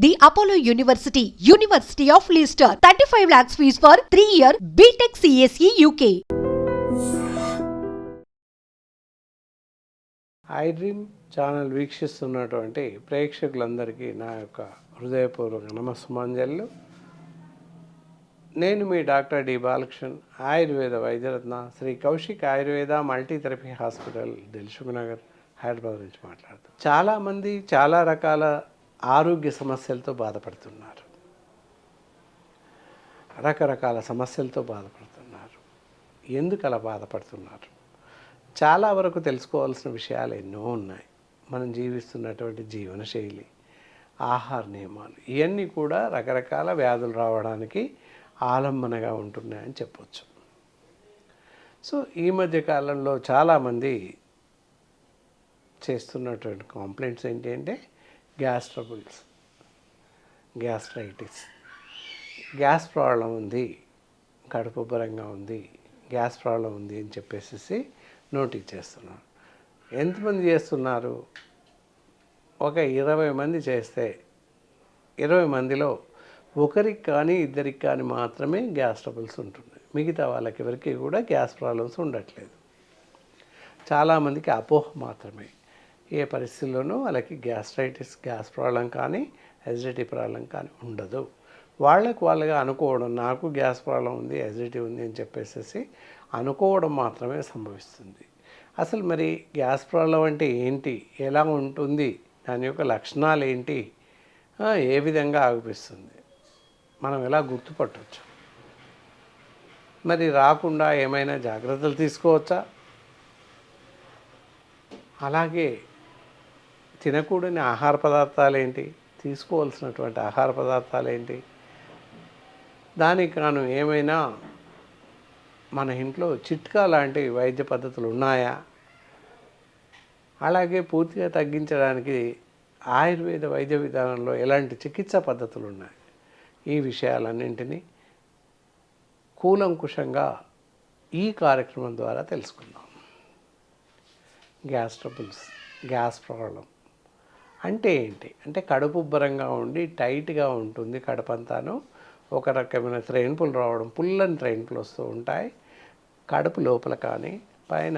The Apollo University, University of Leicester. 35 lakhs fees for 3-year BTech CSE UK. IDream channel వీక్షిస్తున్నటువంటి ప్రేక్షకులందరికీ నా యొక్క హృదయపూర్వక నమస్సుమాంజలు. నేను మీ doctor D Balakrishnan, Ayurveda Vaidyaratna Shri Kaushik Ayurveda multitherapy hospital, Dilsukh Nagar, Hyderabad నుంచి మాట్లాడుతాను. చాలామంది చాలా రకాల ఆరోగ్య సమస్యలతో బాధపడుతున్నారు, రకరకాల సమస్యలతో బాధపడుతున్నారు. ఎందుకు అలా బాధపడుతున్నారు? చాలా వరకు తెలుసుకోవాల్సిన విషయాలు ఎన్నో ఉన్నాయి. మనం జీవిస్తున్నటువంటి జీవనశైలి, ఆహార నియమాలు, ఇవన్నీ కూడా రకరకాల వ్యాధులు రావడానికి ఆలంబనగా ఉంటున్నాయని చెప్పొచ్చు. సో ఈ మధ్య కాలంలో చాలామంది చేస్తున్నటువంటి కంప్లైంట్స్ ఏంటి అంటే gas troubles, gastritis, gas problem ఉంది, కడుపు ఉబ్బరంగా ఉంది, గ్యాస్ ప్రాబ్లం ఉంది అని చెప్పేసి నోటీస్ చేస్తున్నారు. ఎంతమంది చేస్తున్నారు? ఒక 20 మంది చేస్తే 20 మందిలో ఒకరికి కానీ ఇద్దరికి కానీ మాత్రమే గ్యాస్ ట్రబుల్స్ ఉంటుంది. మిగతా వాళ్ళకి ఎవరికి కూడా గ్యాస్ ప్రాబ్లమ్స్ ఉండట్లేదు. చాలామందికి అపోహ మాత్రమే. ఏ పరిస్థితుల్లోనూ వాళ్ళకి గ్యాస్ట్రైటిస్, గ్యాస్ ప్రాబ్లం కానీ ఎసిడిటీ ప్రాబ్లం కానీ ఉండదు. వాళ్ళగా అనుకోవడం, నాకు గ్యాస్ ప్రాబ్లం ఉంది, ఎసిడిటీ ఉంది అని చెప్పేసి అనుకోవడం మాత్రమే సంభవిస్తుంది. అసలు మరి గ్యాస్ ప్రాబ్లం అంటే ఏంటి, ఎలా ఉంటుంది, దాని యొక్క లక్షణాలు ఏంటి, ఏ విధంగా ఆగిపిస్తుంది, మనం ఎలా గుర్తుపట్టవచ్చు? మరి రాకుండా ఏమైనా జాగ్రత్తలు తీసుకోవచ్చా? అలాగే తినకూడని ఆహార పదార్థాలు ఏంటి, తీసుకోవాల్సినటువంటి ఆహార పదార్థాలు ఏంటి, దానికి గాను ఏమైనా మన ఇంట్లో చిట్కా లాంటి వైద్య పద్ధతులు ఉన్నాయా? అలాగే పూర్తిగా తగ్గించడానికి ఆయుర్వేద వైద్య విధానంలో ఎలాంటి చికిత్సా పద్ధతులు ఉన్నాయి? ఈ విషయాలన్నింటినీ కూలంకుషంగా ఈ కార్యక్రమం ద్వారా తెలుసుకుందాం. గ్యాస్ ట్రబుల్స్, గ్యాస్ ప్రాబ్లం అంటే ఏంటి అంటే కడుపు ఉబ్బరంగా ఉండి టైట్గా ఉంటుంది కడుపంతాను. ఒక రకమైన త్రెయిన్పులు రావడం, పుల్లని త్రెయిన్పులు వస్తూ ఉంటాయి. కడుపు లోపల కానీ పైన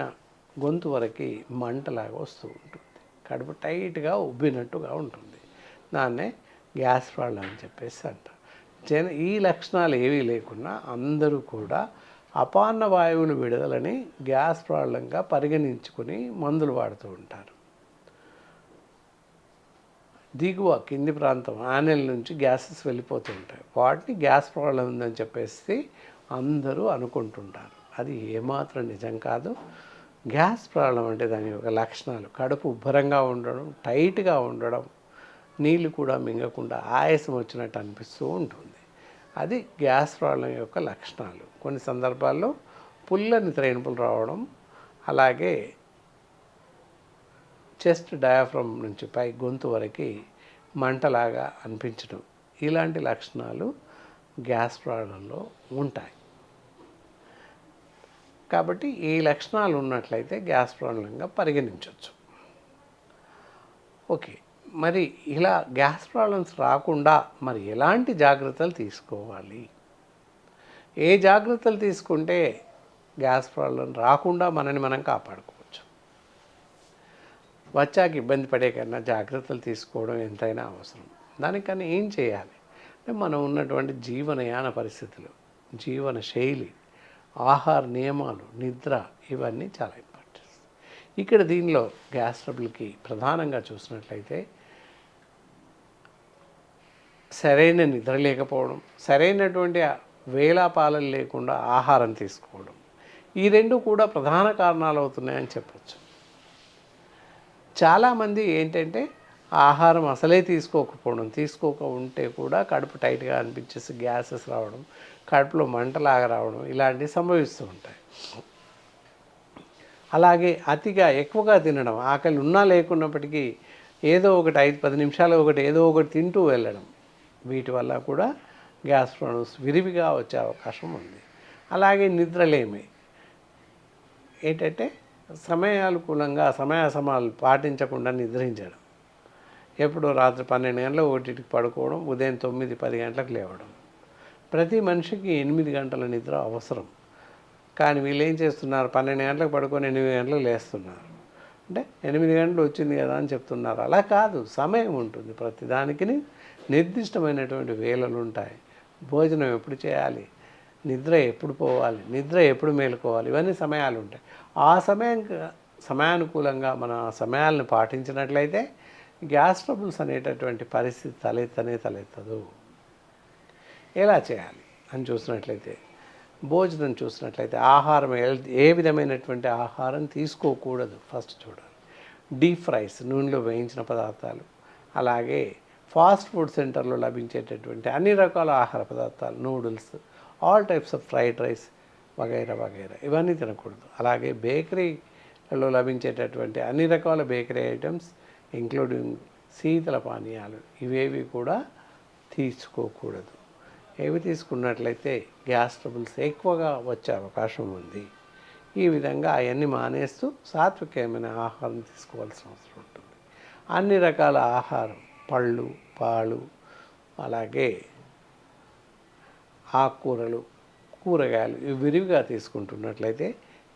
గొంతు వరకు మంటలాగా వస్తూ ఉంటుంది. కడుపు టైట్గా ఉబ్బినట్టుగా ఉంటుంది. దాన్నే గ్యాస్ ప్రాబ్లం అని చెప్పేసి అంటారు. ఈ లక్షణాలు ఏవీ లేకుండా అందరూ కూడా అపాన్న వాయువులు విడుదలని గ్యాస్ ప్రాబ్లంగా పరిగణించుకొని మందులు వాడుతూ ఉంటారు. దిగువ కింది ప్రాంతం ఆనెల్ నుంచి గ్యాసెస్ వెళ్ళిపోతూ ఉంటాయి. వాటిని గ్యాస్ ప్రాబ్లం ఉందని చెప్పేసి అందరూ అనుకుంటుంటారు. అది ఏమాత్రం నిజం కాదు. గ్యాస్ ప్రాబ్లం అంటే దాని యొక్క లక్షణాలు కడుపు ఉబ్బరంగా ఉండడం, టైట్గా ఉండడం, నీళ్ళు కూడా మింగకుండా ఆయాసం వచ్చినట్టు అనిపిస్తూ ఉంటుంది. అది గ్యాస్ ప్రాబ్లం యొక్క లక్షణాలు. కొన్ని సందర్భాల్లో పుల్లని త్రెయిన్పులు రావడం, అలాగే చెస్ట్ డయాఫ్రమ్ నుంచి పై గొంతు వరకు మంటలాగా అనిపించడం, ఇలాంటి లక్షణాలు గ్యాస్ ప్రాబ్లంలో ఉంటాయి. కాబట్టి ఈ లక్షణాలు ఉన్నట్లయితే గ్యాస్ ప్రాబ్లంగా పరిగణించవచ్చు. ఓకే, మరి ఇలా గ్యాస్ ప్రాబ్లమ్స్ రాకుండా మరి ఎలాంటి జాగ్రత్తలు తీసుకోవాలి? ఏ జాగ్రత్తలు తీసుకుంటే గ్యాస్ ప్రాబ్లం రాకుండా మనని మనం కాపాడుకోవచ్చు? వచ్చాక ఇబ్బంది పడే కన్నా జాగ్రత్తలు తీసుకోవడం ఎంతైనా అవసరం. దానికన్నా ఏం చేయాలి అంటే మనం ఉన్నటువంటి జీవనయాన పరిస్థితులు, జీవన శైలి, ఆహార నియమాలు, నిద్ర, ఇవన్నీ చాలా ఇంపార్టెంట్. ఇక్కడ దీనిలో గ్యాస్ ట్రబుల్కి ప్రధానంగా చూసినట్లయితే సరైన నిద్ర లేకపోవడం, సరైనటువంటి వేళాపాలన లేకుండా ఆహారం తీసుకోవడం, ఈ రెండు కూడా ప్రధాన కారణాలు అవుతున్నాయని చెప్పచ్చు. చాలామంది ఏంటంటే ఆహారం అసలే తీసుకోకపోవడం, తీసుకోక ఉంటే కూడా కడుపు టైట్గా అనిపించేసి గ్యాసెస్ రావడం, కడుపులో మంటలాగా రావడం, ఇలాంటివి సంభవిస్తూ ఉంటాయి. అలాగే అతిగా ఎక్కువగా తినడం, ఆకలి ఉన్నా లేకున్నప్పటికీ ఏదో ఒకటి 5-10 నిమిషాలు ఏదో ఒకటి తింటూ వెళ్ళడం, వీటి వల్ల కూడా గ్యాస్ ప్రాబ్లమ్స్ విరివిగా వచ్చే అవకాశం ఉంది. అలాగే నిద్రలేమి ఏంటంటే సమయానుకూలంగా సమయాసమాలు పాటించకుండా నిద్రించడం, ఎప్పుడు రాత్రి 12 గంటలకు ఒకటికి పడుకోవడం, ఉదయం 9, 10 గంటలకు లేవడం. ప్రతి మనిషికి 8 గంటల నిద్ర అవసరం. కానీ వీళ్ళు ఏం చేస్తున్నారు, 12 గంటలకు పడుకొని 8 గంటలకు లేస్తున్నారు. అంటే 8 గంటలు వచ్చింది కదా అని చెప్తున్నారు. అలా కాదు, సమయం ఉంటుంది. ప్రతిదానికి నిర్దిష్టమైనటువంటి వేళలు ఉంటాయి. భోజనం ఎప్పుడు చేయాలి, నిద్ర ఎప్పుడు పోవాలి, నిద్ర ఎప్పుడు మేలుకోవాలి, ఇవన్నీ సమయాలు ఉంటాయి. ఆ సమయానుకూలంగా మనం ఆ సమయాలను పాటించినట్లయితే గ్యాస్ ట్రబుల్స్ అనేటటువంటి పరిస్థితి తలెత్తదు. ఎలా చేయాలి అని చూసినట్లయితే, భోజనం చూసినట్లయితే ఆహారం ఏ విధమైనటువంటి ఆహారం తీసుకోకూడదు ఫస్ట్ చూడాలి. డీప్ ఫ్రైస్, నూనెలో వేయించిన పదార్థాలు, అలాగే ఫాస్ట్ ఫుడ్ సెంటర్లో లభించేటటువంటి అన్ని రకాల ఆహార పదార్థాలు, noodles, all types of fried rice వగైరా వగైరా ఇవన్నీ తినకూడదు. అలాగే బేకరీలో లభించేటటువంటి అన్ని రకాల బేకరీ ఐటమ్స్ ఇంక్లూడింగ్ శీతల పానీయాలు ఇవేవి కూడా తీసుకోకూడదు. ఏవి తీసుకున్నట్లయితే గ్యాస్ ట్రబుల్స్ ఎక్కువగా వచ్చే అవకాశం ఉంది. ఈ విధంగా అవన్నీ మానేస్తూ సాత్వికమైన ఆహారం తీసుకోవాల్సిన అవసరం ఉంటుంది. అన్ని రకాల ఆహారం, పళ్ళు, పాలు, అలాగే ఆకుకూరలు, కూరగాయలు ఇవి విరివిగా తీసుకుంటున్నట్లయితే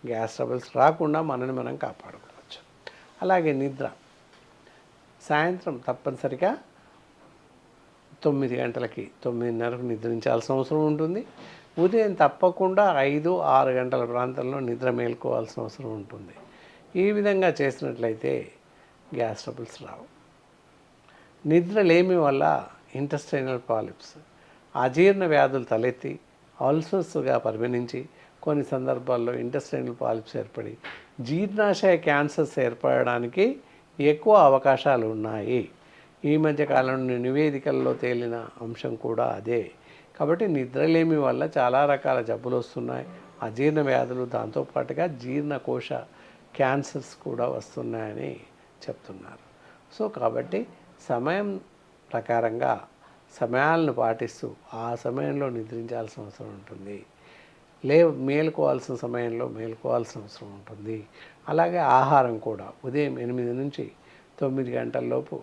గ్యాస్ ట్రబుల్స్ రాకుండా మనని మనం కాపాడుకోవచ్చు. అలాగే నిద్ర, సాయంత్రం తప్పనిసరిగా 9 గంటలకి 9:30కు నిద్రించాల్సిన అవసరం ఉంటుంది. ఉదయం తప్పకుండా 5, 6 గంటల ప్రాంతంలో నిద్ర మేల్కోవాల్సిన అవసరం ఉంటుంది. ఈ విధంగా చేసినట్లయితే గ్యాస్ ట్రబుల్స్ రావు. నిద్ర లేమి వల్ల ఇంటెస్టైనల్ పాలిప్స్, అజీర్ణ వ్యాధులు తలెత్తి అల్సర్స్గా పరిగణించి కొన్ని సందర్భాల్లో ఇంటెస్టైనల్ పాలిప్స్ ఏర్పడి జీర్ణాశయ క్యాన్సర్స్ ఏర్పడడానికి ఎక్కువ అవకాశాలు ఉన్నాయి. ఈ మధ్య కాలంలో నివేదికల్లో తేలిన అంశం కూడా అదే. కాబట్టి నిద్రలేమి వల్ల చాలా రకాల జబ్బులు వస్తున్నాయి, అజీర్ణ వ్యాధులు, దాంతోపాటుగా జీర్ణకోశ క్యాన్సర్స్ కూడా వస్తున్నాయని చెప్తున్నారు. సో కాబట్టి సమయం ప్రకారంగా సమయాలను పాటిస్తూ ఆ సమయంలో నిద్రించాల్సిన అవసరం ఉంటుంది. మేలుకోవాల్సిన సమయంలో మేలుకోవాల్సిన అవసరం ఉంటుంది. అలాగే ఆహారం కూడా ఉదయం 8 నుంచి 9 గంటలలోపు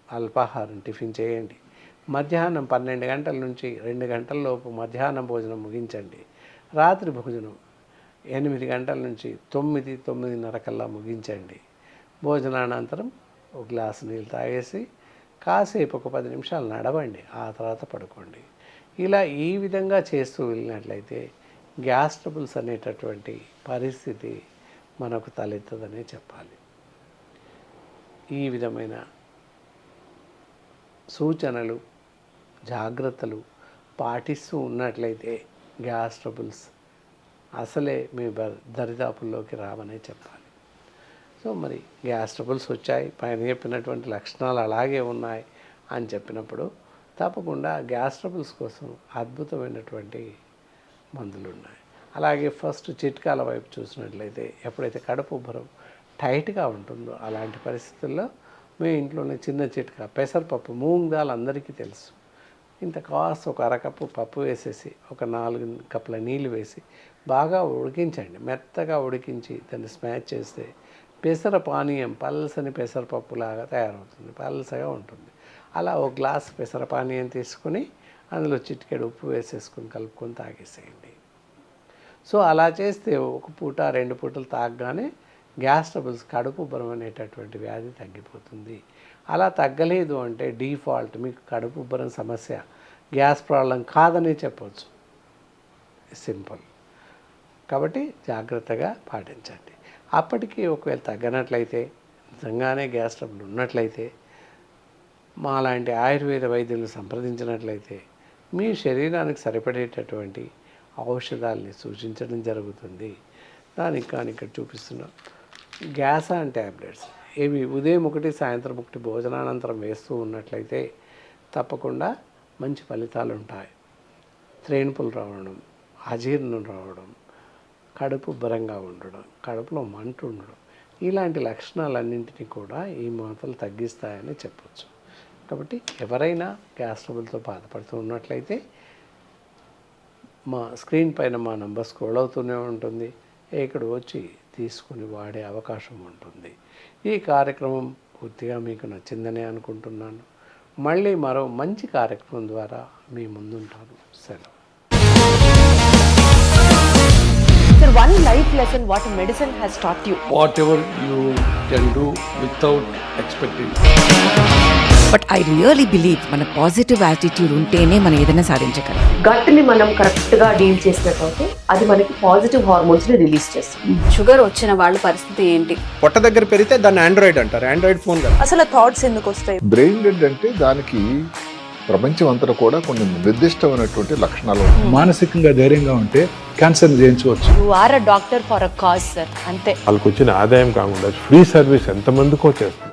అల్పాహారం టిఫిన్ చేయండి. మధ్యాహ్నం 12 గంటల నుంచి 2 గంటల లోపు మధ్యాహ్నం భోజనం ముగించండి. రాత్రి భోజనం 8 గంటల నుంచి 9, 9:30 కల్లా ముగించండి. భోజనానంతరం ఒక గ్లాసు నీళ్ళు తాగేసి కాసేపు ఒక 10 నిమిషాలు నడవండి, ఆ తర్వాత పడుకోండి. ఇలా ఈ విధంగా చేస్తూ వెళ్ళినట్లయితే గ్యాస్ ట్రబుల్స్ అనేటటువంటి పరిస్థితి మనకు తలెత్తదనే చెప్పాలి. ఈ విధమైన సూచనలు, జాగ్రత్తలు పాటిస్తూ ఉన్నట్లయితే గ్యాస్ ట్రబుల్స్ అసలే మీ దరిదాపుల్లోకి రావనే చెప్పాలి. సో మరి గ్యాస్ ట్రబుల్స్ వచ్చాయి, పైన చెప్పినటువంటి లక్షణాలు అలాగే ఉన్నాయి అని చెప్పినప్పుడు తప్పకుండా గ్యాస్ ట్రబుల్స్ కోసం అద్భుతమైనటువంటి మందులు ఉన్నాయి. అలాగే ఫస్ట్ చిట్కాల వైపు చూసినట్లయితే ఎప్పుడైతే కడుపు ఉబ్బరం టైట్గా ఉంటుందో అలాంటి పరిస్థితుల్లో మీ ఇంట్లోనే చిన్న చిట్కా, పెసరపప్పు, మూంగ్ దాల్ అందరికీ తెలుసు. ఇంత కాస్త ఒక అరకప్పు పప్పు వేసేసి ఒక 4 కప్పుల నీళ్ళు వేసి బాగా ఉడికించండి. మెత్తగా ఉడికించి దాన్ని స్మాష్ చేస్తే పెసర పానీయం పల్సని పెసరపప్పులాగా తయారవుతుంది, పల్సగా ఉంటుంది. అలా ఒక గ్లాస్ పెసర పానీయం తీసుకుని అందులో చిటికెడు ఉప్పు వేసేసుకుని కలుపుకొని తాగేసేయండి. సో అలా చేస్తే ఒక పూట 2 పూటలు తాగగానే గ్యాస్ ట్రబుల్స్, కడుపు ఉబ్బరం అనేటటువంటి వ్యాధి తగ్గిపోతుంది. అలా తగ్గలేదు అంటే డిఫాల్ట్ మీకు కడుపు ఉబ్బరం సమస్య గ్యాస్ ప్రాబ్లం కాదనే చెప్పవచ్చు. సింపుల్. కాబట్టి జాగ్రత్తగా పాటించండి. అప్పటికి ఒకవేళ తగ్గనట్లయితే, నిజంగానే గ్యాస్ ట్రబుల్ ఉన్నట్లయితే మాలాంటి ఆయుర్వేద వైద్యులను సంప్రదించినట్లయితే మీ శరీరానికి సరిపడేటటువంటి ఔషధాలని సూచించడం జరుగుతుంది. దానికి కానీ ఇక్కడ చూపిస్తున్నాం గ్యాసాన్ ట్యాబ్లెట్స్. ఇవి ఉదయం 1, సాయంత్రం 1 భోజనానంతరం వేస్తూ ఉన్నట్లయితే తప్పకుండా మంచి ఫలితాలు ఉంటాయి. త్రేణుపులు రావడం, అజీర్ణం రావడం, కడుపు ఉబ్బరంగా ఉండడం, కడుపులో మంట ఉండడం, ఇలాంటి లక్షణాలన్నింటినీ కూడా ఈ మాత్రలు తగ్గిస్తాయని చెప్పవచ్చు. కాబట్టి ఎవరైనా గ్యాస్ ట్రబుల్తో బాధపడుతూ ఉన్నట్లయితే మా స్క్రీన్ పైన మా నంబర్ స్క్రోల్ అవుతూనే ఉంటుంది. ఇక్కడ వచ్చి తీసుకుని వాడే అవకాశం ఉంటుంది. ఈ కార్యక్రమం పూర్తిగా మీకు నచ్చిందనే అనుకుంటున్నాను. మళ్ళీ మరో మంచి కార్యక్రమం ద్వారా మీ ముందుంటాను. సెలవు. Sir, one life lesson what medicine has taught you. Whatever you can do without expecting. But I really believe మన పాజిటివ్ యాటిట్యూడ్ ఉంటేనే మనం ఏదైనా సాధించగలం. గట్ని మనం కరెక్ట్గా డీల్ చేసినట్లయితే అది మనకి పాజిటివ్ హార్మోన్స్ని రిలీజ్ చేస్తుంది. షుగర్ వచ్చిన వాళ్ళ పరిస్థితి ఏంటి? పొట్ట దగ్గర పెరిగితే దాన్ని ఆండ్రాయిడ్ అంటారు. ఆండ్రాయిడ్ ఫోన్ కదా. అసలు థాట్స్ ఎందుకు వస్తాయి? బ్రెయిన్ డెడ్ అంటే దానికి ప్రపంచం అంతా కూడా కొన్ని నిర్దిష్టమైనటువంటి లక్షణాలు ఉంటాయి. మానసికంగా ధైర్యంగా ఉంటే క్యాన్సర్ జయించవచ్చు. You are a doctor for a cause sir, అంతే. వాళ్ళకు వచ్చిన ఆదాయం కాకుండా ఫ్రీ సర్వీస్ ఎంతమందికో చేస్తుంది.